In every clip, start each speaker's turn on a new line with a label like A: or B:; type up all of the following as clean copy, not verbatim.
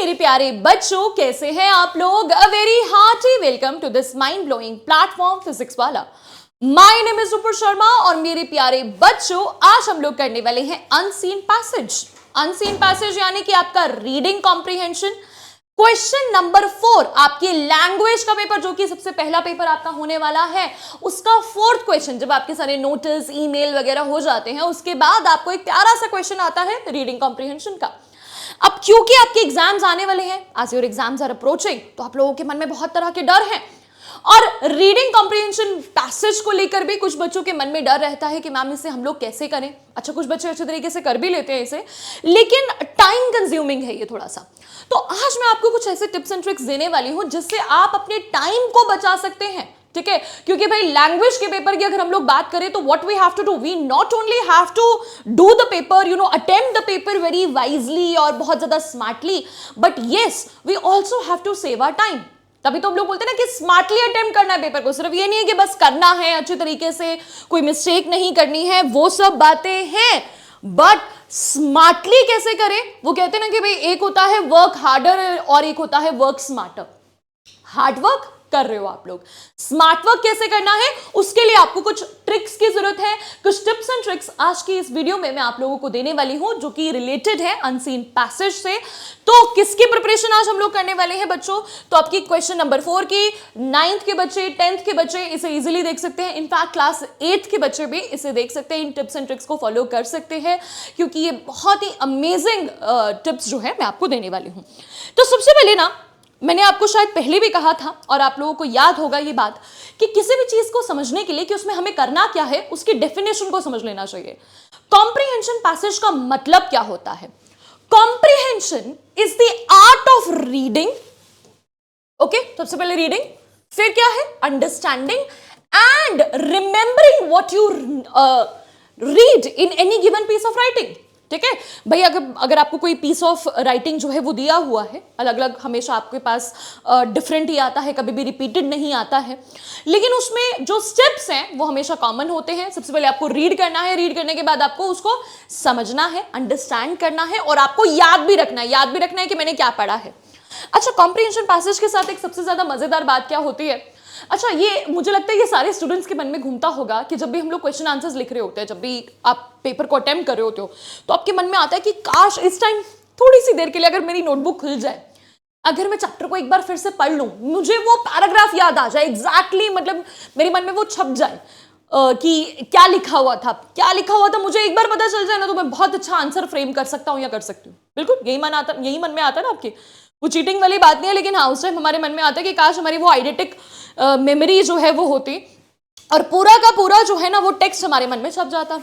A: मेरे प्यारे बच्चों, कैसे हैं आप लोग? A very hearty welcome to this mind blowing platform physics वाला। My name is Rupa Sharma और मेरे प्यारे बच्चों, आज हम लोग करने वाले हैं अनसीन पैसेज। अनसीन पैसेज यानी कि आपका रीडिंग कॉम्प्रिहेंशन। क्वेश्चन नंबर 4 आपकी लैंग्वेज का पेपर, जो कि सबसे पहला पेपर आपका होने वाला है, उसका 4th क्वेश्चन। जब आपके सारे नोटिस ईमेल वगैरह हो जाते हैं, उसके बाद आपको एक प्यारा सा क्वेश्चन आता है रीडिंग कॉम्प्रिहेंशन का। अब क्योंकि आपके एग्जाम्स आने वाले हैं, आज योर एग्जाम्स आर अप्रोचिंग, तो आप लोगों के मन में बहुत तरह के डर हैं और रीडिंग कॉम्प्रिहेंशन पैसेज को लेकर भी कुछ बच्चों के मन में डर रहता है कि मैम इसे हम लोग कैसे करें। अच्छा, कुछ बच्चे अच्छे तरीके से कर भी लेते हैं इसे, लेकिन टाइम कंज्यूमिंग है ये थोड़ा सा। तो आज मैं आपको कुछ ऐसे टिप्स एंड ट्रिक्स देने वाली हूं जिससे आप अपने टाइम को बचा सकते हैं, ठीक है? क्योंकि भाई लैंग्वेज के पेपर की अगर हम लोग बात करें तो what we have to do, we not only have to do the paper, attempt the paper very wisely और बहुत ज्यादा smartly, but yes we also have to save our time. तभी तो हम लोग बोलते हैं ना कि स्मार्टली अटेम्प्ट करना है पेपर को। सिर्फ ये नहीं है कि बस करना है अच्छे तरीके से, कोई मिस्टेक नहीं करनी है, वो सब बातें हैं, बट स्मार्टली कैसे करें? वो कहते हैं ना कि भाई एक होता है वर्क हार्डर और एक होता है वर्क स्मार्टर। हार्ड वर्क कर रहे हो आप लोग, स्मार्ट वर्क कैसे करना है उसके लिए आपको कुछ ट्रिक्स की जरूरत है। कुछ टिप्स एंड ट्रिक्स आज की इस वीडियो में मैं आप लोगों को देने वाली हूं जो कि रिलेटेड है अनसीन पैसेज से। तो किसकी प्रिपरेशन आज हम लोग करने वाले हैं बच्चों? तो आपकी क्वेश्चन नंबर 4 की 9th के बच्चे, 10th के बच्चे इसे इजीली देख सकते हैं। इनफैक्ट क्लास 8th के बच्चे भी इसे देख सकते हैं, इन टिप्स एंड ट्रिक्स को फॉलो कर सकते हैं, क्योंकि ये बहुत ही अमेजिंग टिप्स जो है मैं आपको देने वाली हूं। तो सबसे पहले ना, मैंने आपको शायद पहले भी कहा था और आप लोगों को याद होगा ये बात कि किसी भी चीज को समझने के लिए कि उसमें हमें करना क्या है, उसकी डेफिनेशन को समझ लेना चाहिए। कॉम्प्रिहेंशन पैसेज का मतलब क्या होता है? Comprehension is the art of reading. Okay, सबसे पहले रीडिंग, फिर क्या है? Understanding and remembering what you read in any given piece of writing. ठीक है भाई, अगर आपको कोई पीस ऑफ राइटिंग जो है वो दिया हुआ है, अलग अलग हमेशा आपके पास डिफरेंट ही आता है, कभी भी रिपीटेड नहीं आता है, लेकिन उसमें जो स्टेप्स हैं वो हमेशा कॉमन होते हैं। सबसे पहले आपको रीड करना है, रीड करने के बाद आपको उसको समझना है, अंडरस्टैंड करना है और आपको याद भी रखना है, कि मैंने क्या पढ़ा है। अच्छा, कॉम्प्रिहेंशन पैसेज के साथ एक सबसे ज्यादा मजेदार बात क्या होती है? अच्छा, ये मुझे लगता है ये सारे स्टूडेंट्स के मन में घूमता होगा कि जब भी हम लोग क्वेश्चन आंसर्स लिख रहे होते हैं, जब भी आप पेपर को अटेम्प्ट कर रहे होते हो, तो आपके मन में आता है कि काश इस टाइम थोड़ी सी देर के लिए अगर मेरी नोटबुक खुल जाए, अगर मैं चैप्टर को एक बार फिर से पढ़ लूं, मुझे वो पैराग्राफ याद आ जाए एग्जैक्टली, मतलब मेरे मन में वो छप जाए कि क्या लिखा हुआ था, मुझे एक बार पता चल जाए ना, तो मैं बहुत अच्छा आंसर फ्रेम कर सकता हूं या कर सकती हूँ। बिल्कुल यही मन में आता है ना आपके। वो चीटिंग वाली बात नहीं है, लेकिन हाँ, उस टाइम हमारे मन में आता है कि काश हमारी वो आइडेंटिक मेमोरी जो है वो होती और पूरा का पूरा जो है ना वो टेक्स्ट हमारे मन में छप जाता।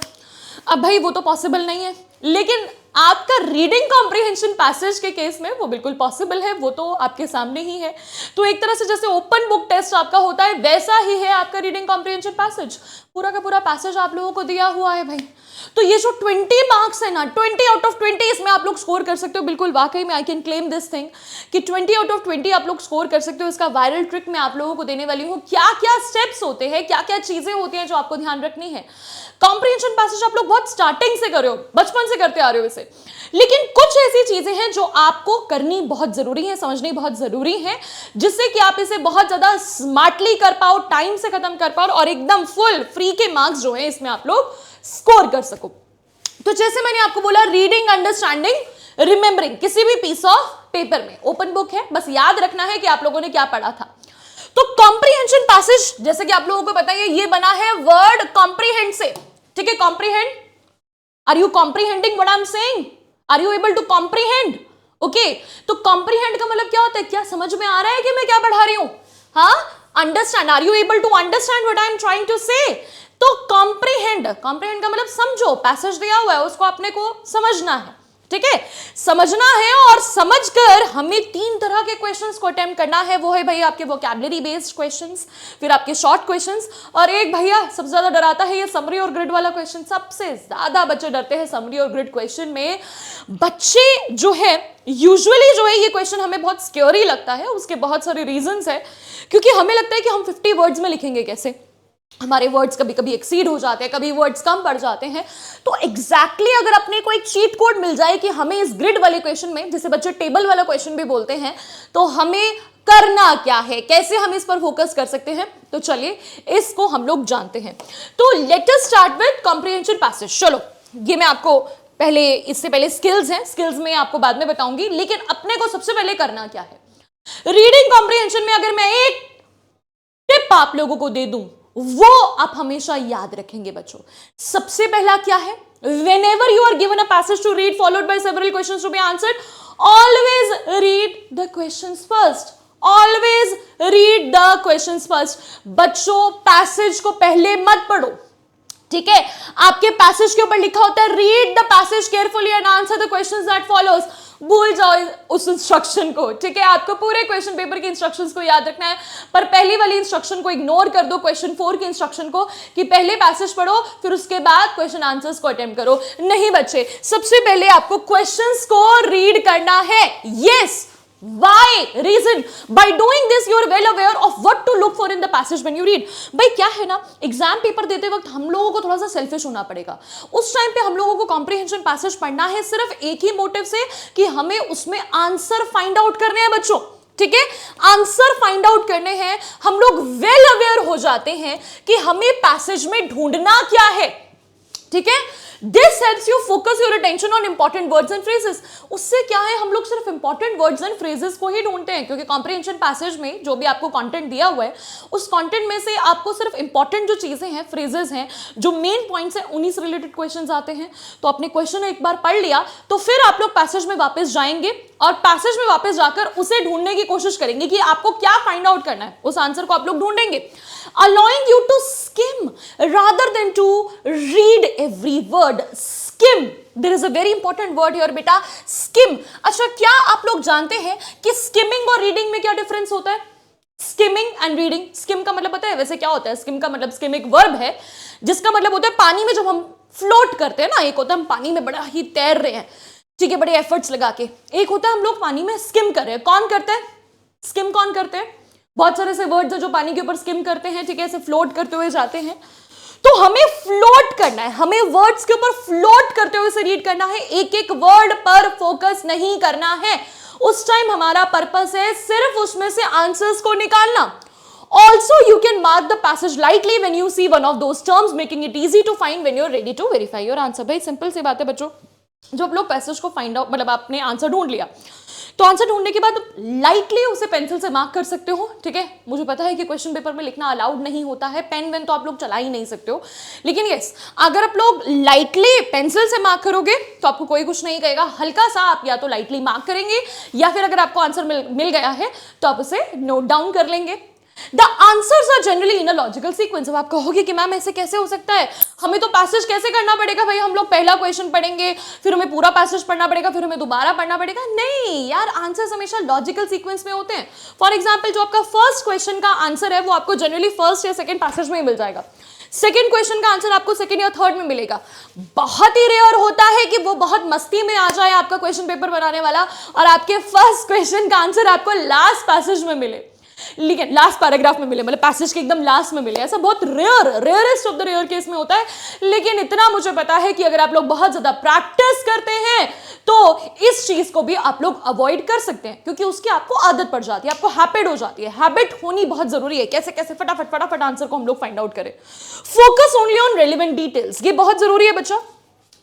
A: अब भाई वो तो पॉसिबल नहीं है, लेकिन आपका रीडिंग कॉम्प्रिहेंशन पैसेज के केस में वो बिल्कुल पॉसिबल है, वो तो आपके सामने ही है। तो एक तरह से जैसे ओपन बुक टेस्ट आपका होता है, वैसा ही है आपका रीडिंग कॉम्प्रिहेंशन पैसेज। पूरा का पूरा पैसेज आप लोगों को दिया हुआ है भाई। तो ये जो 20 मार्क्स है ना, 20 आउट ऑफ 20 इसमें आप लोग स्कोर कर सकते हो। बिल्कुल वाकई में I can claim this thing कि 20 आउट ऑफ 20 आप लोग स्कोर कर सकते हो। इसका वायरल ट्रिक मैं आप लोगों को देने वाली हूँ। क्या क्या स्टेप्स होते हैं, क्या क्या चीजें होती हैं जो आपको ध्यान रखनी है। कॉम्प्रिहेंशन पैसेज आप लोग बहुत स्टार्टिंग से कर रहे हो, बचपन से करते आ रहे हो इसे, लेकिन कुछ ऐसी चीजें हैं जो आपको करनी बहुत जरूरी है, समझनी बहुत जरूरी है, जिससे कि आप इसे बहुत ज्यादा स्मार्टली कर पाओ, टाइम से खत्म कर पाओ और एकदम फुल फ्री के मार्क्स जो है इसमें आप लोग स्कोर कर सको। तो जैसे मैंने आपको बोला, रीडिंग, अंडरस्टैंडिंग, रिमेंबरिंग, किसी भी पीस ऑफ पेपर में ओपन बुक है, बस याद रखना है कि आप लोगों ने क्या पढ़ा था। तो कॉम्प्रिहेंशन पैसेज, जैसे कि आप लोगों को पता है, ये बना है वर्ड कॉम्प्रिहेंड से। ठीक है, comprehend, are you comprehending what I am saying? Are you able to comprehend? Okay, तो कॉम्प्रिहेंड का मतलब क्या होता है? क्या समझ में आ रहा है कि मैं क्या पढ़ा रही हूं? हाँ, understand, are you able to understand what I am trying to say? तो कॉम्प्रिहेंड का मतलब समझो, पैसेज दिया हुआ है उसको अपने को समझना है। ठीक है, समझना है और समझकर हमें 3 तरह के क्वेश्चंस को अटेम्प्ट करना है। वो है भाई आपके वोकैबुलरी बेस्ड क्वेश्चंस, फिर आपके शॉर्ट क्वेश्चंस, और एक भैया सबसे ज्यादा डराता है ये समरी और ग्रिड वाला क्वेश्चन। सबसे ज्यादा बच्चे डरते हैं समरी और ग्रिड क्वेश्चन में। बच्चे जो है यूजुअली जो है ये क्वेश्चन हमें बहुत स्केरी लगता है। उसके बहुत सारे रीजंस है, क्योंकि हमें लगता है कि हम 50 वर्ड्स में लिखेंगे कैसे, हमारे वर्ड्स कभी कभी एक्सीड हो जाते हैं, कभी वर्ड्स कम पड़ जाते हैं। तो एग्जैक्टली अगर अपने को एक चीट कोड मिल जाए कि हमें इस ग्रिड वाले क्वेश्चन में, जिसे बच्चे टेबल वाला क्वेश्चन भी बोलते हैं, तो हमें करना क्या है, कैसे हम इस पर फोकस कर सकते हैं, तो चलिए इसको हम लोग जानते हैं। तो let us start with comprehension passage. चलो ये मैं आपको पहले, इससे पहले स्किल्स हैं, स्किल्स में आपको बाद में बताऊंगी, लेकिन अपने को सबसे पहले करना क्या है। रीडिंग कॉम्प्रिहेंशन में अगर मैं एक टिप आप लोगों को दे दूं, वो आप हमेशा याद रखेंगे बच्चों। सबसे पहला क्या है, whenever you are given a passage to read followed by several questions to be answered, always read the questions first. Always read the questions first. बच्चों पैसेज को पहले मत पढ़ो, ठीक है। आपके पैसेज के ऊपर लिखा होता है read the passage carefully and answer the questions that follows. भूल जाओ उस इंस्ट्रक्शन को, ठीक है। आपको पूरे क्वेश्चन पेपर के इंस्ट्रक्शंस को याद रखना है, पर पहली वाली इंस्ट्रक्शन को इग्नोर कर दो, क्वेश्चन 4 के इंस्ट्रक्शन को, कि पहले पैसेज पढ़ो फिर उसके बाद क्वेश्चन आंसर्स को अटेम्प्ट करो। नहीं बच्चे, सबसे पहले आपको क्वेश्चंस को रीड करना है। Yes, Why? Reason. By doing this, you are well aware of what to look for in the passage when you read. भाई क्या है ना, एग्जाम पेपर देते वक्त हम लोगों को थोड़ा सा सेल्फिश होना पड़ेगा। उस टाइम पे हम लोगों को कॉम्प्रिहेंशन पैसेज पढ़ना है सिर्फ एक ही मोटिव से कि हमें उसमें आंसर फाइंड आउट करने हैं बच्चों, ठीक है। आंसर फाइंड आउट करने हैं। हम लोग वेल अवेयर हो जाते हैं कि हमें पैसेज में ढूंढना क्या है, ठीक है। This helps you focus your attention on important words and phrases. उससे क्या है, हम लोग सिर्फ important words and phrases को ही ढूंढते हैं, क्योंकि comprehension passage में जो भी आपको content दिया हुआ है, उस content में से आपको सिर्फ important जो चीजें हैं, phrases हैं, जो main points हैं, उन्हीं से related questions आते हैं। तो आपने question एक बार पढ़ लिया, तो फिर आप लोग passage में वापस जाएंगे और पैसेज में वापस जाकर उसे ढूंढने की कोशिश करेंगे कि आपको क्या फाइंड आउट करना है, उस आंसर को आप लोग ढूंढेंगे। Allowing you to skim rather than to read every word. Skim. There is a very important word here बेटा, skim. अच्छा, क्या आप लोग जानते हैं कि skimming और reading में क्या डिफरेंस होता है? Skimming and reading. Skim का मतलब पता है वैसे क्या होता है? Skim का मतलब, skim एक वर्ब है जिसका मतलब होता है पानी में जब हम फ्लोट करते हैं ना, एक होता है हम पानी में बड़ा ही तैर रहे हैं, ठीक है, बड़े एफर्ट्स लगा के, एक होता है हम लोग पानी में स्किम कर रहे हैं। कौन करते हैं स्किम? कौन करते हैं? बहुत सारे ऐसे वर्ड्स हैं जो पानी के ऊपर स्किम करते हैं, ठीक है, ऐसे फ्लोट करते हुए जाते हैं। तो हमें फ्लोट करना है, हमें वर्ड्स के ऊपर फ्लोट करते हुए से रीड करना है, एक एक वर्ड पर फोकस नहीं करना है। उस टाइम हमारा पर्पस है सिर्फ उसमें से आंसर्स को निकालना। Also, you can mark the passage lightly when you see one of those terms, making it easy to find when you're ready to verify your answer. भाई सिंपल सी बात है बच्चों, जब लोग पैसेज को फाइंड आउट, मतलब आपने आंसर ढूंढ लिया, तो आंसर ढूंढने के बाद लाइटली उसे पेंसिल से मार्क कर सकते हो, ठीक है। मुझे पता है कि क्वेश्चन पेपर में लिखना अलाउड नहीं होता है, पेन वेन तो आप लोग चला ही नहीं सकते हो, लेकिन यस, अगर आप लोग लाइटली पेंसिल से मार्क करोगे तो आपको कोई कुछ नहीं कहेगा। हल्का सा आप या तो लाइटली मार्क करेंगे, या फिर अगर आपको आंसर मिल गया है तो आप उसे नोट डाउन कर लेंगे। The answers are generally in a logical sequence। अब आप कहोगे कि मैम ऐसे कैसे हो सकता है, हमें तो पैसेज कैसे करना पड़ेगा भाई, हम लोग पहला क्वेश्चन पढ़ेंगे फिर हमें पूरा पैसेज पढ़ना पड़ेगा फिर हमें दोबारा पढ़ना पड़ेगा। नहीं यार, आंसर्स हमेशा लॉजिकल सीक्वेंस में होते हैं। फॉर एग्जांपल, जो आपका फर्स्ट क्वेश्चन का आंसर है वो आपको जनरली फर्स्ट या सेकंड पैसेज में ही मिल जाएगा। सेकंड क्वेश्चन का आंसर आपको सेकंड या थर्ड में मिलेगा। बहुत ही रेयर होता है कि वो बहुत मस्ती में आ जाए आपका क्वेश्चन पेपर बनाने वाला और आपके फर्स्ट क्वेश्चन का आंसर आपको लास्ट पैसेज में मिले, लेकिन लास्ट पैराग्राफ में मिले, मतलब पैसेज के एकदम लास्ट में मिले। ऐसा बहुत rarest of the rare case में होता है। लेकिन इतना मुझे पता है कि अगर आप लोग बहुत ज्यादा प्रैक्टिस करते हैं तो इस चीज को भी आप लोग अवॉइड कर सकते हैं, क्योंकि उसकी आपको आदत पड़ जाती है, आपको हैबिट हो जाती है। हैबिट होनी बहुत जरूरी है, कैसे कैसे फटाफट आंसर को हम लोग फाइंड आउट करें। Focus only on relevant details, ये बहुत जरूरी है बच्चा।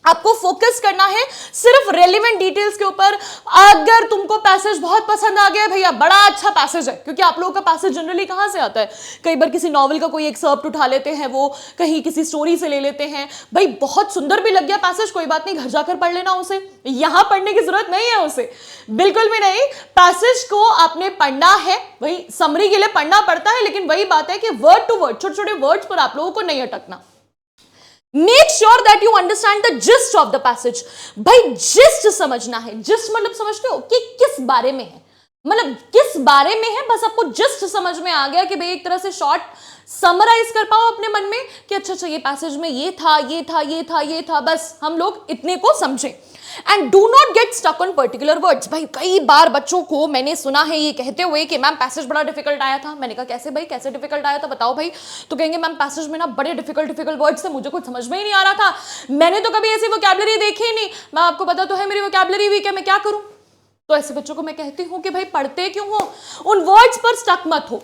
A: आपको फोकस करना है सिर्फ रेलिवेंट डिटेल्स के ऊपर। अगर तुमको पैसेज बहुत पसंद आ गया भैया, बड़ा अच्छा पैसेज है, क्योंकि आप लोगों का पैसेज जनरली कहां से आता है, कई बार किसी नॉवल का कोई एक्सर्प्ट उठा लेते हैं, वो कहीं किसी स्टोरी से ले लेते हैं। भाई बहुत सुंदर भी लग गया पैसेज, कोई बात नहीं, घर जाकर पढ़ लेना उसे, यहां पढ़ने की जरूरत नहीं है उसे, बिल्कुल भी नहीं। पैसेज को आपने पढ़ना है, वही समरी के लिए पढ़ना पड़ता है, लेकिन वही बात है कि वर्ड टू वर्ड, छोटे छोटे वर्ड्स पर आप लोगों को नहीं अटकना। Make sure that you understand the gist of the passage। भाई gist समझना है, gist मतलब समझते हो कि किस बारे में है, मतलब किस बारे में है, बस आपको gist समझ में आ गया कि भाई एक तरह से शॉर्ट समराइज कर पाओ अपने मन में कि अच्छा ये पैसेज में ये था, ये था, ये था, ये था, बस हम लोग इतने को समझें। And do not get stuck on particular words. भाई कई बार बच्चों को मैंने सुना है ये कहते हुए कि मैम पैसेज बड़ा डिफिकल्ट आया था। मैंने कहा कैसे भाई, कैसे डिफिकल्ट आया था बताओ भाई। तो कहेंगे मैम पैसेज में ना बड़े डिफिकल्ट वर्ड्स थे, मुझे कुछ समझ में ही नहीं आ रहा था, मैंने तो कभी ऐसी वोकैबुलरी देखी ही नहीं, मैं आपको पता तो है मेरी वोकैबुलरी वीक है, मैं क्या करूं। तो ऐसे बच्चों को मैं कहती हूं कि भाई पढ़ते क्यों हो, उन वर्ड्स पर स्टक मत हो,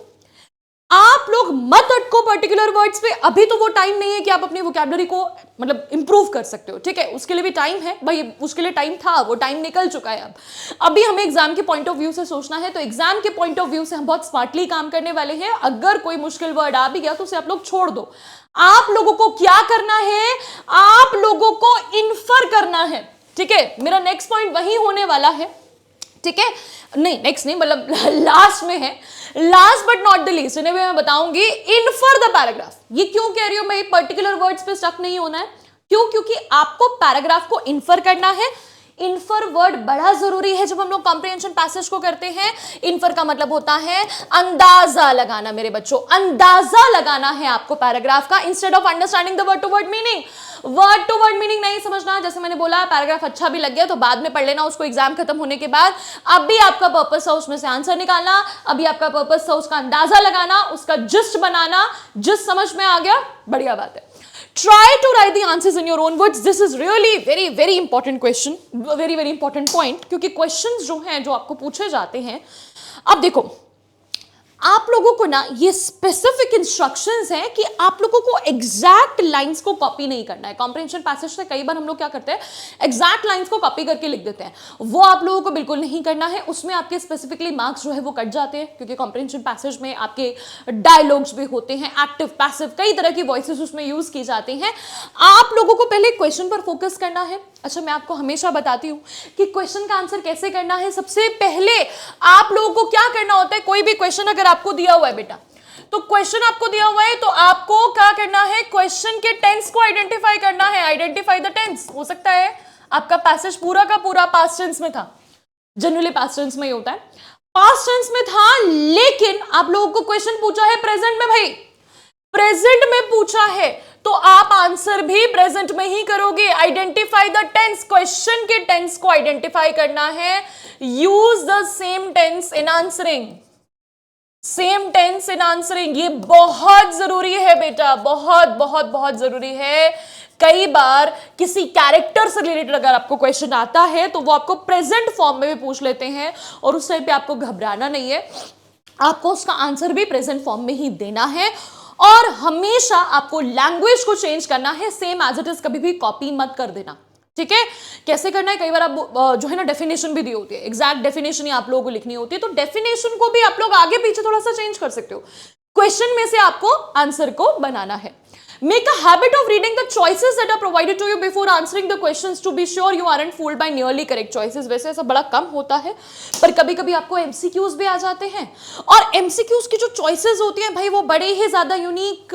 A: आप लोग मत अटको पर्टिकुलर वर्ड्स पे। अभी तो वो टाइम नहीं है कि आप अपनी वोकैबुलरी को मतलब इंप्रूव कर सकते हो, ठीक है, उसके लिए भी टाइम है भाई, उसके लिए टाइम था, वो टाइम निकल चुका है। अब अभी हमें एग्जाम के पॉइंट ऑफ व्यू से सोचना है, तो एग्जाम के पॉइंट ऑफ व्यू से हम बहुत स्मार्टली काम करने वाले हैं। अगर कोई मुश्किल वर्ड आ भी गया तो उसे आप लोग छोड़ दो। आप लोगों को क्या करना है, आप लोगों को इन्फर करना है, ठीक है। मेरा नेक्स्ट पॉइंट वही होने वाला है, ठीक है, नहीं नेक्स्ट नहीं मतलब लास्ट में है, last but not the least, इन्हें मैं बताऊंगी इन्फर द पैराग्राफ। ये क्यों कह रही हूं मैं पर्टिकुलर वर्ड्स पे स्टक नहीं होना है, क्यों, क्योंकि आपको पैराग्राफ को इन्फर करना है। इन्फर वर्ड बड़ा जरूरी है जब हम लोग कॉम्प्रिहेंशन पैसेज को करते हैं। इन्फर का मतलब होता है अंदाजा लगाना मेरे बच्चों, अंदाजा लगाना है आपको पैराग्राफ का, instead of understanding the word to word meaning. Word to word meaning नहीं समझना, जैसे मैंने बोला पैराग्राफ अच्छा भी लग गया तो बाद में पढ़ लेना उसको एग्जाम खत्म होने के बाद। अभी आपका पर्पस था उसमें से आंसर निकालना, अभी आपका पर्पस था उसका अंदाजा लगाना, उसका जिस्ट बनाना। जिस्ट समझ में आ गया, बढ़िया बात है। Try to write the answers in your own words. This is really very important question, very important point, क्योंकि questions जो हैं जो आपको पूछे जाते हैं, अब देखो आप लोगों को ना ये स्पेसिफिक इंस्ट्रक्शंस हैं कि आप लोगों को एग्जैक्ट लाइंस को कॉपी नहीं करना है। कॉम्प्रिहेंशन पैसेज से कई बार हम लोग क्या करते हैं, एग्जैक्ट लाइंस को कॉपी करके लिख देते हैं, वो आप लोगों को बिल्कुल नहीं करना है। उसमें आपके स्पेसिफिकली मार्क्स जो है वो कट जाते हैं, क्योंकि कॉम्प्रिहेंशन पैसेज में आपके डायलॉग्स भी होते हैं, एक्टिव पैसिव कई तरह की वॉइसेस उसमें यूज की जाती हैं। आप लोगों को पहले क्वेश्चन पर फोकस करना है। अच्छा मैं आपको हमेशा बताती हूं कि क्वेश्चन का आंसर कैसे करना है। सबसे पहले आप लोगों को क्या करना होता है, कोई भी क्वेश्चन अगर आपको दिया हुआ है बेटा, तो क्वेश्चन आपको दिया हुआ है तो आपको क्या करना है, क्वेश्चन के टेंस को आइडेंटिफाई करना है। Identify the tense. हो सकता है आपका पैसेज पूरा का पूरा पास्ट टेंस में था, जनरली पास्ट टेंस में ही होता है, पास्ट टेंस में था, लेकिन आप लोगों को क्वेश्चन पूछा है प्रेजेंट में। भाई प्रेजेंट में पूछा है तो आप आंसर भी प्रेजेंट में ही करोगे। आइडेंटिफाई द टेंस, क्वेश्चन के टेंस को आइडेंटिफाई करना है। Use the same tense in answering, same tense in answering, ये बहुत जरूरी है बेटा, बहुत जरूरी है। कई बार किसी कैरेक्टर से रिलेटेड अगर आपको क्वेश्चन आता है तो वो आपको प्रेजेंट फॉर्म में भी पूछ लेते हैं, और उस टाइम पे आपको घबराना नहीं है, आपको उसका आंसर भी प्रेजेंट फॉर्म में ही देना है। और हमेशा आपको लैंग्वेज को चेंज करना है, सेम एज इट इज कभी भी कॉपी मत कर देना, ठीक है। कैसे करना है, कई बार आप जो है ना डेफिनेशन भी दी होती है, एग्जैक्ट डेफिनेशन ही आप लोगों को लिखनी होती है, तो डेफिनेशन को भी आप लोग आगे पीछे थोड़ा सा चेंज कर सकते हो, क्वेश्चन में से आपको आंसर को बनाना है। Make a habit of reading the choices that are provided to you before answering the questions to be sure you aren't fooled by nearly correct choices। वैसे ऐसा बड़ा कम होता है, पर कभी कभी आपको MCQs भी आ जाते हैं, और MCQs की जो चॉइसेस होती हैं भाई वो बड़े ही ज्यादा यूनिक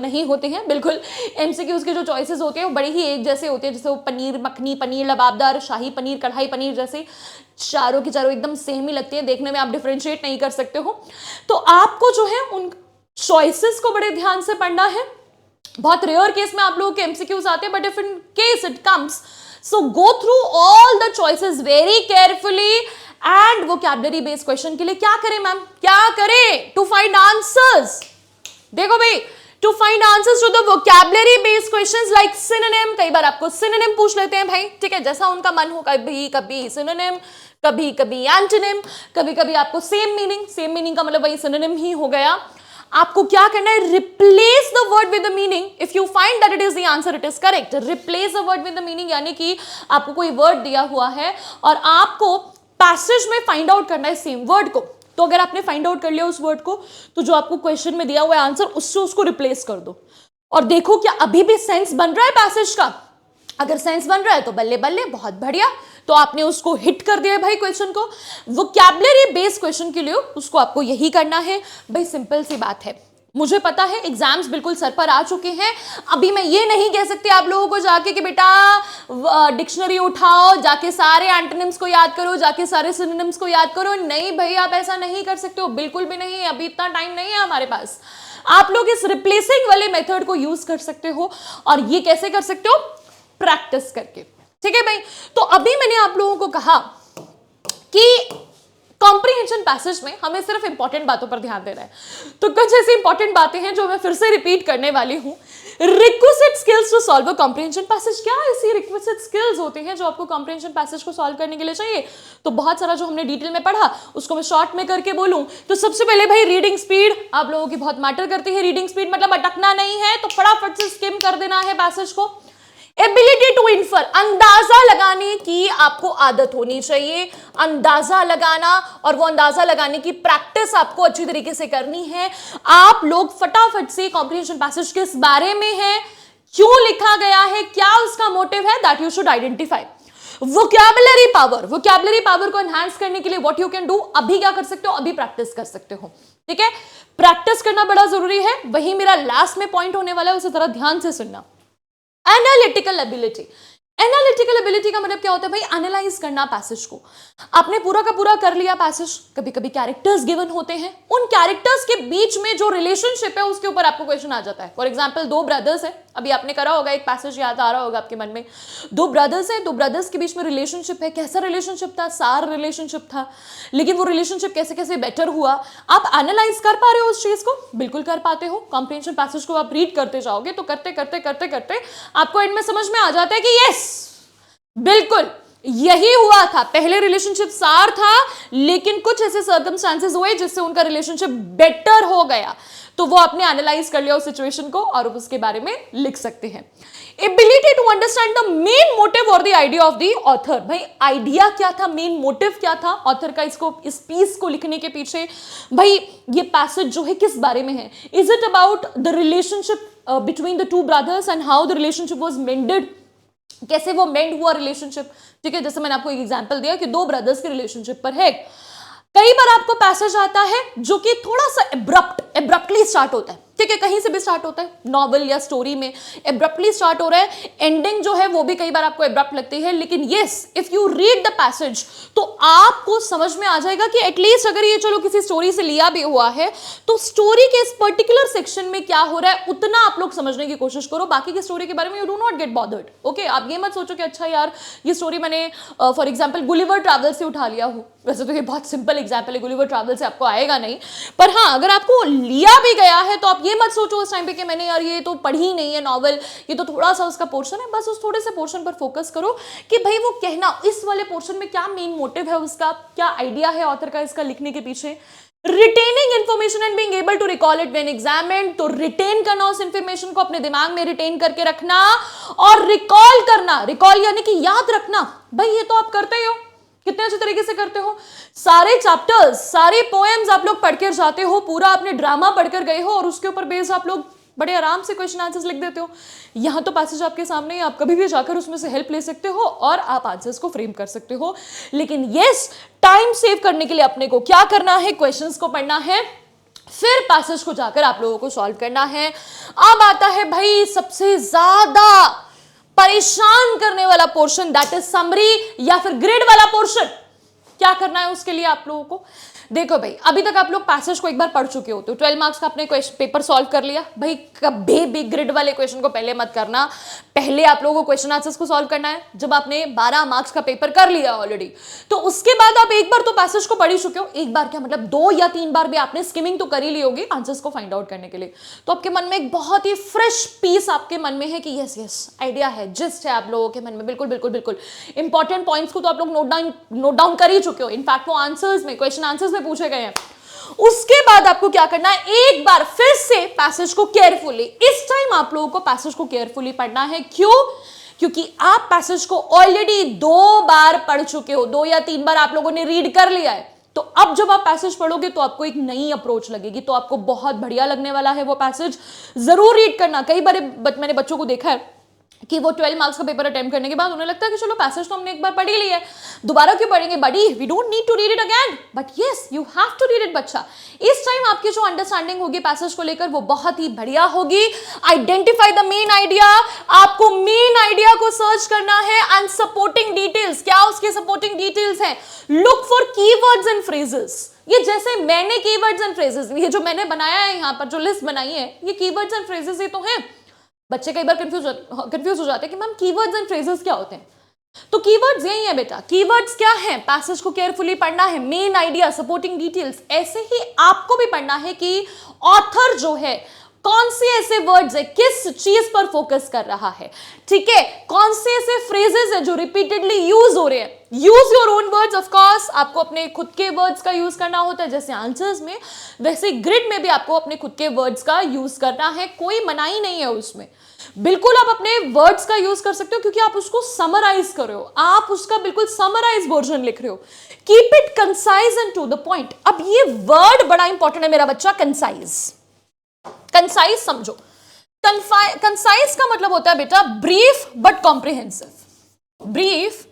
A: नहीं होते हैं। बिल्कुल MCQs के जो चॉइसेस होते हैं वो बड़े ही एक जैसे होते हैं, जैसे वो पनीर मखनी, पनीर लबाबदार, शाही पनीर, कढ़ाई पनीर, जैसे चारों की चारों एकदम सेम ही लगती है, देखने में आप डिफरेंशिएट नहीं कर सकते हो। तो आपको जो है उन चॉइसेस को बड़े ध्यान से पढ़ना है। बहुत रेयर केस में आप लोगों के MCQs आते हैं, but if in case it comes, so go through all the choices very carefully. And vocabulary based question के लिए क्या करें मैम, क्या करें, टू फाइंड आंसर्स। देखो भाई, to find answers to the vocabulary based questions like synonym. कई बार आपको सिनोनिम पूछ लेते हैं भाई, ठीक है, जैसा उनका मन हो, कभी कभी सिनोनिम, कभी कभी एंटोनिम, कभी कभी आपको सेम मीनिंग का मतलब वही सिनोनिम ही हो गया। आपको क्या करना है, replace the word with the meaning. If you find that it is the answer, it is correct. Replace the word with the meaning, यानी कि आपको कोई वर्ड दिया हुआ है और आपको पैसेज में फाइंड आउट करना है सेम वर्ड को। तो अगर आपने फाइंड आउट कर लिया उस वर्ड को, तो जो आपको क्वेश्चन में दिया हुआ है आंसर, उससे उसको रिप्लेस कर दो और देखो क्या अभी भी सेंस बन रहा है पैसेज का। अगर सेंस बन रहा है तो बल्ले बल्ले, बहुत बढ़िया, तो आपने उसको हिट कर दिया भाई क्वेश्चन को। वोकैबुलरी बेस्ड क्वेश्चन के लिए उसको आपको यही करना है भाई, सिंपल सी बात है। मुझे पता है एग्जाम्स बिल्कुल सर पर आ चुके हैं, अभी मैं ये नहीं कह सकती आप लोगों को जाके कि बेटा डिक्शनरी उठाओ, जाके सारे एंटोनिम्स को याद करो, जाके सारे सिनोनिम्स को याद करो। नहीं भाई, आप ऐसा नहीं कर सकते हो, बिल्कुल भी नहीं, अभी इतना टाइम नहीं है हमारे पास। आप लोग इस रिप्लेसिंग वाले मेथड को यूज कर सकते हो, और ये कैसे कर सकते हो? प्रैक्टिस करके। ठीक है भाई, तो अभी मैंने आप लोगों को कहा कि कॉम्प्रिहेंशन पैसेज में हमें सिर्फ इंपॉर्टेंट बातों पर ध्यान देना है, तो कुछ ऐसी इंपॉर्टेंट बातें हैं जो मैं फिर से रिपीट करने वाली हूं। Requisite skills to solve a comprehension passage. क्या ऐसी रिक्विजिट स्किल्स होती हैं जो आपको कॉम्प्रिहेंशन पैसेज को सॉल्व करने के लिए चाहिए? तो बहुत सारा जो हमने डिटेल में पढ़ा उसको मैं शॉर्ट में करके बोलूं तो सबसे पहले भाई रीडिंग स्पीड आप लोगों की बहुत मैटर करती है। रीडिंग स्पीड मतलब अटकना नहीं है, तो फटाफट से स्किम कर देना है पैसेज को। एबिलिटी टू इन्फर, अंदाजा लगाने की आपको आदत होनी चाहिए, अंदाजा लगाना, और वो अंदाजा लगाने की प्रैक्टिस आपको अच्छी तरीके से करनी है। आप लोग फटाफट से कॉम्प्रिहेंशन पैसेज किस बारे में है, क्यों लिखा गया है, क्या उसका मोटिव है, that you should identify. Vocabulary power को एनहांस करने के लिए व्हाट यू कैन डू, अभी क्या कर सकते हो, अभी प्रैक्टिस कर सकते हो। ठीक है, प्रैक्टिस करना बड़ा जरूरी है। वही मेरा लास्ट में पॉइंट होने वाला है, उसे जरा ध्यान से सुनना। Analytical ability. एनालिटिकल एबिलिटी का मतलब क्या होता है भाई? एनालाइज करना पैसेज को। आपने पूरा का पूरा कर लिया पैसेज, कभी कभी कैरेक्टर्स गिवन होते हैं, उन कैरेक्टर्स के बीच में जो रिलेशनशिप है उसके ऊपर आपको क्वेश्चन आ जाता है। फॉर एग्जांपल, दो ब्रदर्स है, अभी आपने करा होगा, एक पैसेज याद आ रहा होगा आपके मन में, दो ब्रदर्स है, दो ब्रदर्स के बीच में रिलेशनशिप है। कैसा रिलेशनशिप था? सार रिलेशनशिप था, लेकिन वो रिलेशनशिप कैसे कैसे बेटर हुआ, आप एनालाइज कर पा रहे हो उस चीज को? बिल्कुल कर पाते हो। कॉम्प्रिहेंशन पैसेज को आप रीड करते जाओगे तो करते करते करते करते आपको एंड में समझ में आ जाता है कि यस, बिल्कुल यही हुआ था। पहले रिलेशनशिप सार था, लेकिन कुछ ऐसे सर्कमस्टांसेस हुए जिससे उनका रिलेशनशिप बेटर हो गया, तो वो आपने एनालाइज कर लिया उस सिचुएशन को और उसके बारे में लिख सकते हैं। Ability to understand the main motive और the idea of the author. भाई आइडिया क्या था, मेन मोटिव क्या था ऑथर का इसको, इस पीस को लिखने के पीछे? भाई ये पैसेज जो है किस बारे में है? Is it about the relationship between the two brothers and how the relationship was मेंडेड, कैसे वो मेंड हुआ रिलेशनशिप? ठीक है, जैसे मैंने आपको एक एग्जांपल दिया कि दो ब्रदर्स के रिलेशनशिप पर है। कई बार आपको पैसेज आता है जो कि थोड़ा सा एब्रप्टली स्टार्ट होता है। ठीक है, कहीं से भी स्टार्ट होता है, नॉवल या स्टोरी में एब्रप्टली स्टार्ट हो रहा है, एंडिंग जो है वो भी कई बार आपको एब्रप्ट लगती है, लेकिन yes, if you read the passage तो आपको समझ में आ जाएगा कि एटलीस्ट अगर ये चलो किसी स्टोरी से लिया भी हुआ है तो स्टोरी के इस पर्टिकुलर सेक्शन में क्या हो रहा है उतना आप लोग समझने की कोशिश करो। बाकी की स्टोरी के बारे में you do not get bothered. Okay, आप ये मत सोचो कि अच्छा यार ये स्टोरी मैंने फॉर एग्जाम्पल गुलिवर ट्रैवल से उठा लिया हूं। वैसे तो ये बहुत सिंपल एग्जाम्पल है, गुलिवर ट्रैवल से आपको आएगा नहीं, पर हाँ अगर आपको लिया भी गया है तो आप ये मत सोचो उस टाइम पे कि मैंने यार ये तो पढ़ी ही नहीं है नॉवल, ये तो थोड़ा सा उसका पोर्शन है। बस उस थोड़े से पोर्शन पर फोकस करो कि भाई वो कहना इस वाले पोर्शन में क्या मेन मोटिव है उसका, क्या आइडिया है ऑथर का इसका लिखने के पीछे। Retaining information and being able to recall it when examined, तो रिटेन करना उस इंफॉर्मेशन को, अपने दिमाग में रिटेन करके रखना, और रिकॉल करना, रिकॉल यानी कि याद रखना। भाई ये तो आप करते ही हो, कितने अच्छे तरीके से करते हो। सारे चैप्टर्स, सारे पोएम्स आप लोग पढ़कर जाते हो, पूरा आपने ड्रामा पढ़कर गए हो और उसके ऊपर बेस्ड आप लोग बड़े आराम से क्वेश्चन आंसर्स लिख देते हो। यहां तो पैसेज आपके सामने ही, आप कभी भी जाकर उसमें से हेल्प ले सकते हो और आप आंसर्स को फ्रेम कर सकते हो। लेकिन यस, टाइम सेव करने के लिए अपने को क्या करना है, क्वेश्चंस को पढ़ना है, फिर पैसेज को जाकर आप लोगों को सॉल्व करना है। अब आता है भाई सबसे ज्यादा परेशान करने वाला पोर्शन, दैट इज समरी या फिर ग्रिड वाला पोर्शन। क्या करना है उसके लिए आप लोगों को? देखो भाई, अभी तक आप लोग पैसेज को एक बार पढ़ चुके हो, तो 12 मार्क्स का आपने पेपर सॉल्व कर लिया। भाई कभी भी ग्रिड वाले क्वेश्चन को पहले मत करना, पहले आप लोगों को क्वेश्चन आंसर्स को सॉल्व करना है। जब आपने 12 मार्क्स का पेपर कर लिया ऑलरेडी, तो उसके बाद आप एक बार तो पैसेज को पढ़ ही चुके हो। एक बार क्या मतलब 2 या 3 बार भी आपने स्किमिंग तो कर ही ली होगी आंसर्स को फाइंड आउट करने के लिए। तो आपके मन में एक बहुत ही फ्रेश पीस आपके मन में है कि यस यस आइडिया है, जिस्ट है आप लोगों के मन में। बिल्कुल बिल्कुल बिल्कुल इंपॉर्टेंट पॉइंट्स को तो आप लोग नोट डाउन कर ही चुके हो। इनफैक्ट वो आंसर्स में, क्वेश्चन आंसर्स में पूछे गए हैं। उसके बाद आपको क्या करना है, एक बार फिर से पैसेज को केयरफुली, इस टाइम आप लोगों को पैसेज को केयरफुली पढ़ना है। क्यों? क्योंकि आप पैसेज को ऑलरेडी 2 बार पढ़ चुके हो, 2 या 3 बार आप लोगों ने रीड कर लिया है। तो अब जब आप पैसेज पढ़ोगे तो आपको एक नई अप्रोच लगेगी, तो आपको बहुत बढ़िया लगने वाला है वो पैसेज। जरूर रीड करना। कई बार मैंने बच्चों को देखा है कि वो 12 मार्क्स का पेपर अटेम्प्ट करने के बाद उन्हें लगता है कि चलो पैसेज तो हमने एक बार पढ़ ही लिया है, दोबारा क्यों पढ़ेंगे buddy, we don't need to read it again, but yes you have to read it बच्चा। इस टाइम आपकी जो अंडरस्टैंडिंग होगी पैसेज को लेकर वो बहुत ही बढ़िया होगी। आइडेंटिफाई द मेन आइडिया, आपको मेन आइडिया को सर्च करना है एंड सपोर्टिंग डिटेल्स, क्या उसके सपोर्टिंग डिटेल्स हैं, look for keywords and phrases. ये जैसे मैंने कीवर्ड्स एंड फ्रेजेस, ये जो मैंने बनाया है यहां पर जो लिस्ट बनाई है, ये कीवर्ड्स एंड फ्रेजेस ये तो हैं। बच्चे कई बार कंफ्यूज हो जाते हैं कि मैम कीवर्ड्स एंड फ्रेजेस क्या होते हैं। तो कीवर्ड्स यही है बेटा, कीवर्ड्स क्या है, पैसेज को केयरफुली पढ़ना है, मेन आइडिया, सपोर्टिंग डिटेल्स। ऐसे ही आपको भी पढ़ना है कि ऑथर जो है कौन से ऐसे वर्ड्स है, किस चीज पर फोकस कर रहा है, ठीक है, कौन से ऐसे फ्रेजेस है जो रिपीटेडली यूज हो रहे हैं। Use your own words, of course आपको अपने खुद के वर्ड्स का यूज करना होता है, जैसे आंसर्स में वैसे ग्रिड में भी आपको अपने खुद के वर्ड्स का यूज करना है, कोई मनाही नहीं है उसमें। बिल्कुल आप अपने वर्ड्स का यूज कर सकते हो क्योंकि आप उसको समराइज कर रहे हो, आप उसका बिल्कुल समराइज वर्जन लिख रहे हो। Keep it concise and to the point. अब ये वर्ड बड़ा इंपॉर्टेंट है मेरा बच्चा, कंसाइज। कंसाइज समझो, कंसाइज का मतलब होता है बेटा brief but comprehensive, brief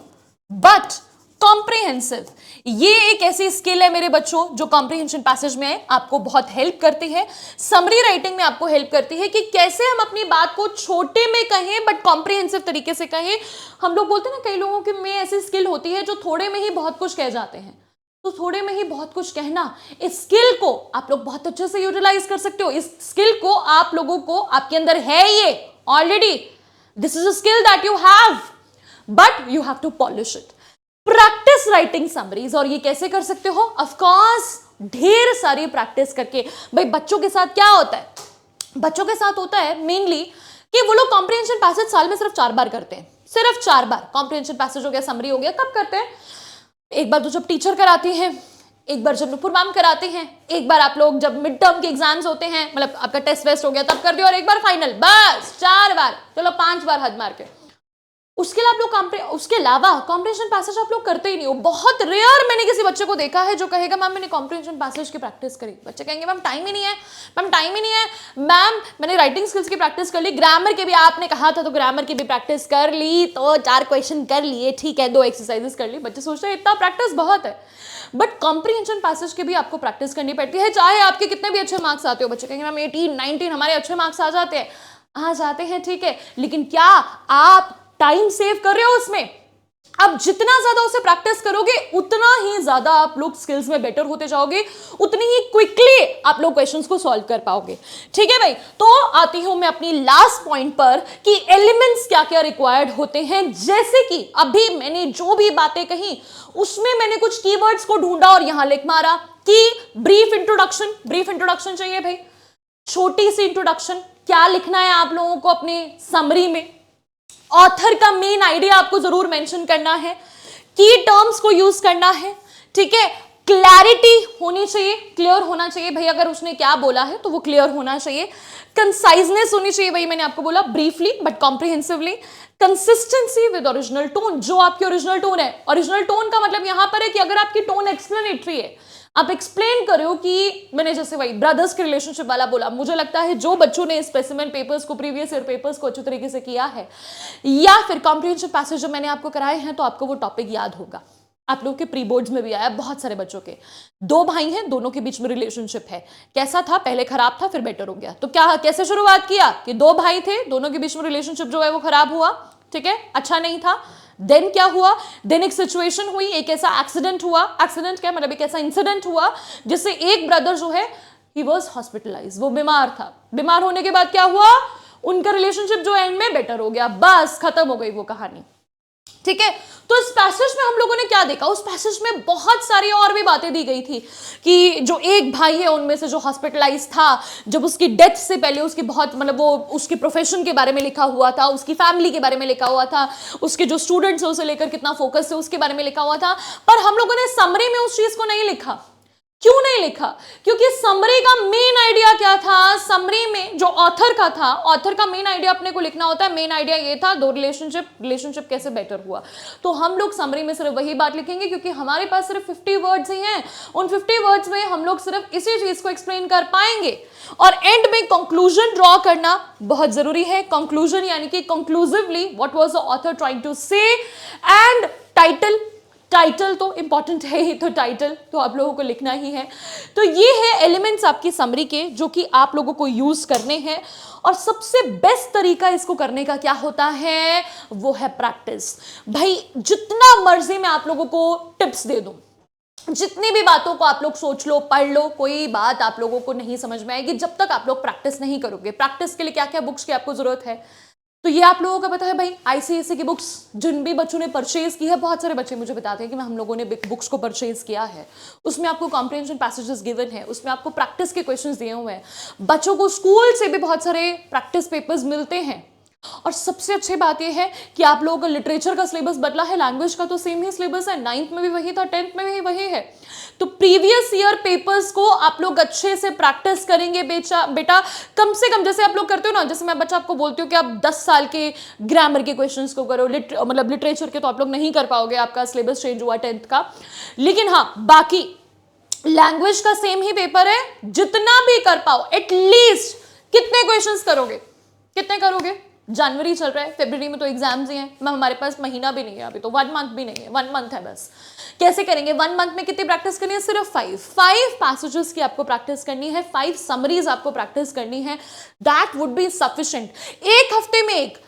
A: but comprehensive. ये एक ऐसी स्किल है मेरे बच्चों जो कॉम्प्रिहेंशन पैसेज में आपको बहुत हेल्प करती है, समरी राइटिंग में आपको हेल्प करती है कि कैसे हम अपनी बात को छोटे में कहें बट कॉम्प्रिहेंसिव तरीके से कहें। हम लोग बोलते हैं ना, कई लोगों के में ऐसी स्किल होती है जो थोड़े में ही बहुत कुछ कह जाते हैं, तो थोड़े में ही बहुत कुछ कहना, इस स्किल को आप लोग बहुत अच्छे से यूटिलाइज कर सकते हो। इस स्किल को आप लोगों को, आपके अंदर है ये already, this is a skill that you have but you have to polish it. Practice writing summaries, और ये कैसे कर सकते हो, ऑफ कोर्स ढेर सारी प्रैक्टिस करके। भाई बच्चों के साथ क्या होता है, बच्चों के साथ होता है मेनली कि वो लोग कॉम्प्रिहेंशन पैसेज साल में सिर्फ 4 बार करते हैं, सिर्फ 4 बार। कॉम्प्रिहेंशन पैसेज हो गया, समरी हो गया, कब करते हैं, एक बार तो जब टीचर कराती है, एक बार जब नुपुर मैम कराते हैं, एक बार आप लोग जब मिड टर्म के एग्जाम्स होते हैं, मतलब आपका टेस्ट वेस्ट हो गया तब कर दिया, और एक बार फाइनल, बस 4 बार, चलो 5 बार हद मार के। उसके अलावा कॉम्प्रिहेंशन पैसेज आप लोग करते ही नहीं हो। बहुत रेयर मैंने किसी बच्चे को देखा है जो कहेगा मैम मैंने कॉम्प्रिहेंशन पैसेज की प्रैक्टिस करी। बच्चे कहेंगे मैम टाइम ही नहीं है, मैम टाइम ही नहीं है, मैम मैंने राइटिंग स्किल्स की प्रैक्टिस कर ली, ग्रामर के भी आपने कहा था तो ग्रामर की भी प्रैक्टिस कर ली, तो 4 क्वेश्चन कर लिए, ठीक है, 2 एक्सरसाइजेस कर ली। बच्चे सोचते हैं इतना प्रैक्टिस बहुत है, बट कॉम्प्रिहेंशन पैसेज की भी आपको प्रैक्टिस करनी पड़ती है, चाहे आपके कितने भी अच्छे मार्क्स आते हो। बच्चे कहेंगे मैम 18, 19 हमारे अच्छे मार्क्स आ जाते हैं, आ जाते हैं, ठीक है, लेकिन क्या आप टाइम सेव कर रहे हो उसमें? अब जितना ज्यादा उसे प्रैक्टिस करोगे उतना ही ज्यादा आप लोग स्किल्स में बेटर होते जाओगे, उतनी ही क्विकली आप लोग क्वेश्चंस को सॉल्व कर पाओगे, ठीक है भाई। तो आती हूं मैं अपनी लास्ट पॉइंट पर कि एलिमेंट्स क्या क्या रिक्वायर्ड होते हैं। जैसे कि अभी मैंने जो भी बातें कही उसमें मैंने कुछ कीवर्ड्स को ढूंढा और यहां लिख मारा कि ब्रीफ इंट्रोडक्शन, ब्रीफ इंट्रोडक्शन चाहिए भाई, छोटी सी इंट्रोडक्शन। क्या लिखना है आप लोगों को अपने समरी में, ऑथर का मेन आइडिया आपको जरूर मेंशन करना है, की टर्म्स को यूज करना है, ठीक है, क्लैरिटी होनी चाहिए, क्लियर होना चाहिए भाई, अगर उसने क्या बोला है तो वो क्लियर होना चाहिए, कंसाइजनेस होनी चाहिए भाई, मैंने आपको बोला briefly but comprehensively, consistency with original tone, जो आपकी ओरिजिनल टोन है। ओरिजिनल टोन का मतलब यहां पर है कि अगर आपकी टोन एक्सप्लेनेटरी है, आप एक्सप्लेन कर रहे हो कि मैंने जैसे वही ब्रदर्स के रिलेशनशिप वाला बोला, मुझे लगता है जो बच्चों ने स्पेसिमेन पेपर्स को, प्रीवियस ईयर पेपर्स को अच्छे तरीके से किया है, या फिर कॉम्प्रिहेंशन पैसेज जो मैंने आपको कराए हैं, तो आपको वो टॉपिक याद होगा। आप लोगों के प्री बोर्ड्स में भी आया बहुत सारे बच्चों के, 2 भाई हैं, दोनों के बीच में रिलेशनशिप है, कैसा था, पहले खराब था फिर बेटर हो गया। तो क्या कैसे शुरुआत किया कि 2 भाई थे, दोनों के बीच में रिलेशनशिप जो है वो खराब हुआ, ठीक है, अच्छा नहीं था। देन क्या हुआ, देन एक सिचुएशन हुई, एक ऐसा एक्सीडेंट हुआ, एक्सीडेंट क्या मतलब एक ऐसा इंसिडेंट हुआ जिससे एक ब्रदर जो है ही वाज हॉस्पिटलाइज्ड, वो बीमार था। बीमार होने के बाद क्या हुआ, उनका रिलेशनशिप जो एंड में बेटर हो गया, बस खत्म हो गई वो कहानी, ठीक है। तो इस पैसेज में हम लोगों ने क्या देखा, उस पैसेज में बहुत सारी और भी बातें दी गई थी कि जो एक भाई है उनमें से जो हॉस्पिटलाइज था, जब उसकी डेथ से पहले उसकी बहुत मतलब वो उसके प्रोफेशन के बारे में लिखा हुआ था, उसकी फैमिली के बारे में लिखा हुआ था, उसके जो स्टूडेंट्स है उसे लेकर कितना फोकस है उसके बारे में लिखा हुआ था, पर हम लोगों ने समरी में उस चीज को नहीं लिखा। क्यों नहीं लिखा? क्योंकि समरी का मेन आइडिया क्या था? समरी में जो ऑथर का था, ऑथर का मेन आइडिया अपने को लिखना होता है। मेन आइडिया ये था दो रिलेशनशिप कैसे बेटर हुआ। तो हम लोग समरी में सिर्फ वही बात लिखेंगे क्योंकि हमारे पास सिर्फ 50 वर्ड्स ही हैं। उन 50 वर्ड्स में हम लोग सिर्फ इसी चीज को एक्सप्लेन कर पाएंगे। और एंड में कंक्लूजन ड्रॉ करना बहुत जरूरी है। कंक्लूजन यानी कि conclusively what was the author trying to say, and title तो इंपॉर्टेंट है ही, तो टाइटल तो आप लोगों को लिखना ही है। तो ये है एलिमेंट्स आपकी समरी के जो कि आप लोगों को यूज करने हैं। और सबसे बेस्ट तरीका इसको करने का क्या होता है? वो है प्रैक्टिस। भाई जितना मर्जी मैं आप लोगों को टिप्स दे दूं, जितनी भी बातों को आप लोग सोच लो, पढ़ लो, कोई बात आप लोगों को नहीं समझ में आएगी जब तक आप लोग प्रैक्टिस नहीं करोगे। प्रैक्टिस के लिए क्या क्या बुक्स की आपको जरूरत है तो ये आप लोगों का पता है भाई। आईसीएसई की बुक्स जिन भी बच्चों ने परचेज की है, बहुत सारे बच्चे मुझे बताते हैं कि हम लोगों ने बुक्स को परचेज किया है, उसमें आपको कॉम्प्रिहेंशन पैसेजेस गिवन है, उसमें आपको प्रैक्टिस के क्वेश्चंस दिए हुए हैं। बच्चों को स्कूल से भी बहुत सारे प्रैक्टिस पेपर्स मिलते हैं। और सबसे अच्छी बात यह है कि आप लोगों का लिटरेचर का सिलेबस बदला है, लैंग्वेज का तो सेम ही सिलेबस है, 9th में भी वही था, 10th में भी वही है। तो प्रीवियस ईयर पेपर्स को आप लोग अच्छे से प्रैक्टिस करेंगे बेटा। कम से कम जैसे आप लोग करते हो ना, जैसे मैं बच्चा आपको बोलती हूँ कि आप 10 साल के ग्रामर के क्वेश्चंस को करो, मतलब लिटरेचर के तो आप लोग नहीं कर पाओगे, आपका सिलेबस चेंज हुआ 10th का। लेकिन हाँ, बाकी लैंग्वेज का सेम ही पेपर है, जितना भी कर पाओ एटलीस्ट कितने क्वेश्चंस करोगे, कितने करोगे? जनवरी चल रहा है, फरवरी में तो एग्जाम्स ही हैं, हमारे पास महीना भी नहीं है अभी, तो 1 मंथ भी नहीं है, 1 मंथ है बस। कैसे करेंगे? 1 मंथ में कितनी प्रैक्टिस करनी है? सिर्फ 5 पैसेजेस की आपको प्रैक्टिस करनी है, 5 समरीज आपको प्रैक्टिस करनी है। That would be sufficient. एक हफ्ते में एक,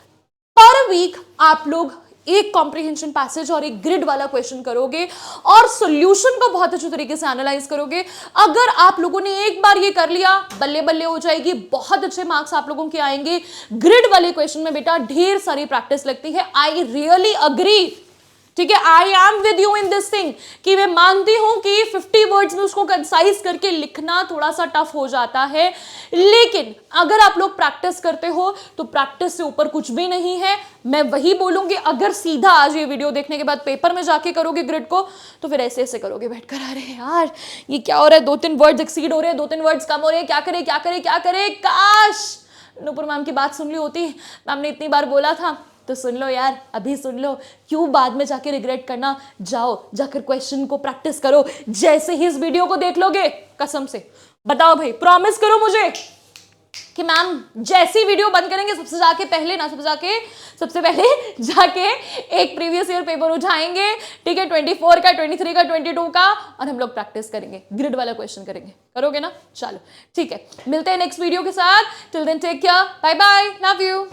A: पर वीक आप लोग एक कॉम्प्रिहेंशन पैसेज और एक ग्रिड वाला क्वेश्चन करोगे और सॉल्यूशन को बहुत अच्छे तरीके से एनालाइज करोगे। अगर आप लोगों ने एक बार ये कर लिया, बल्ले बल्ले हो जाएगी, बहुत अच्छे मार्क्स आप लोगों के आएंगे। ग्रिड वाले क्वेश्चन में बेटा ढेर सारी प्रैक्टिस लगती है। आई रियली अग्री, ठीक है, I am with you in this thing कि मैं मानती हूं कि 50 वर्ड्स में उसको कंसाइज करके लिखना थोड़ा सा टफ हो जाता है, लेकिन अगर आप लोग प्रैक्टिस करते हो तो प्रैक्टिस से ऊपर कुछ भी नहीं है। मैं वही बोलूंगी, अगर सीधा आज ये वीडियो देखने के बाद पेपर में जाके करोगे ग्रिड को, तो फिर ऐसे ऐसे करोगे बैठकर, अरे यार ये क्या हो रहा है, 2-3 वर्ड्स एक्सीड हो रहे हैं, 2-3 वर्ड्स कम हो रहे हैं, क्या करे क्या करे क्या करे। काश नूपुर मैम की बात सुन ली होती, मैम ने इतनी बार बोला था तो सुन लो यार, अभी सुन लो, क्यों बाद में जाके रिग्रेट करना। जाओ जाकर क्वेश्चन को प्रैक्टिस करो। जैसे ही इस वीडियो को देख लोगे, कसम से बताओ भाई, प्रॉमिस करो मुझे कि मैम जैसी वीडियो बंद करेंगे सबसे पहले जाके एक प्रीवियस ईयर पेपर उठाएंगे, ठीक है, 24 का, 23 का, 22 का, और हम लोग प्रैक्टिस करेंगे, ग्रिड वाला क्वेश्चन करेंगे। करोगे ना? चलो ठीक है, मिलते हैं नेक्स्ट वीडियो के साथ। Till then take care, bye bye, love you.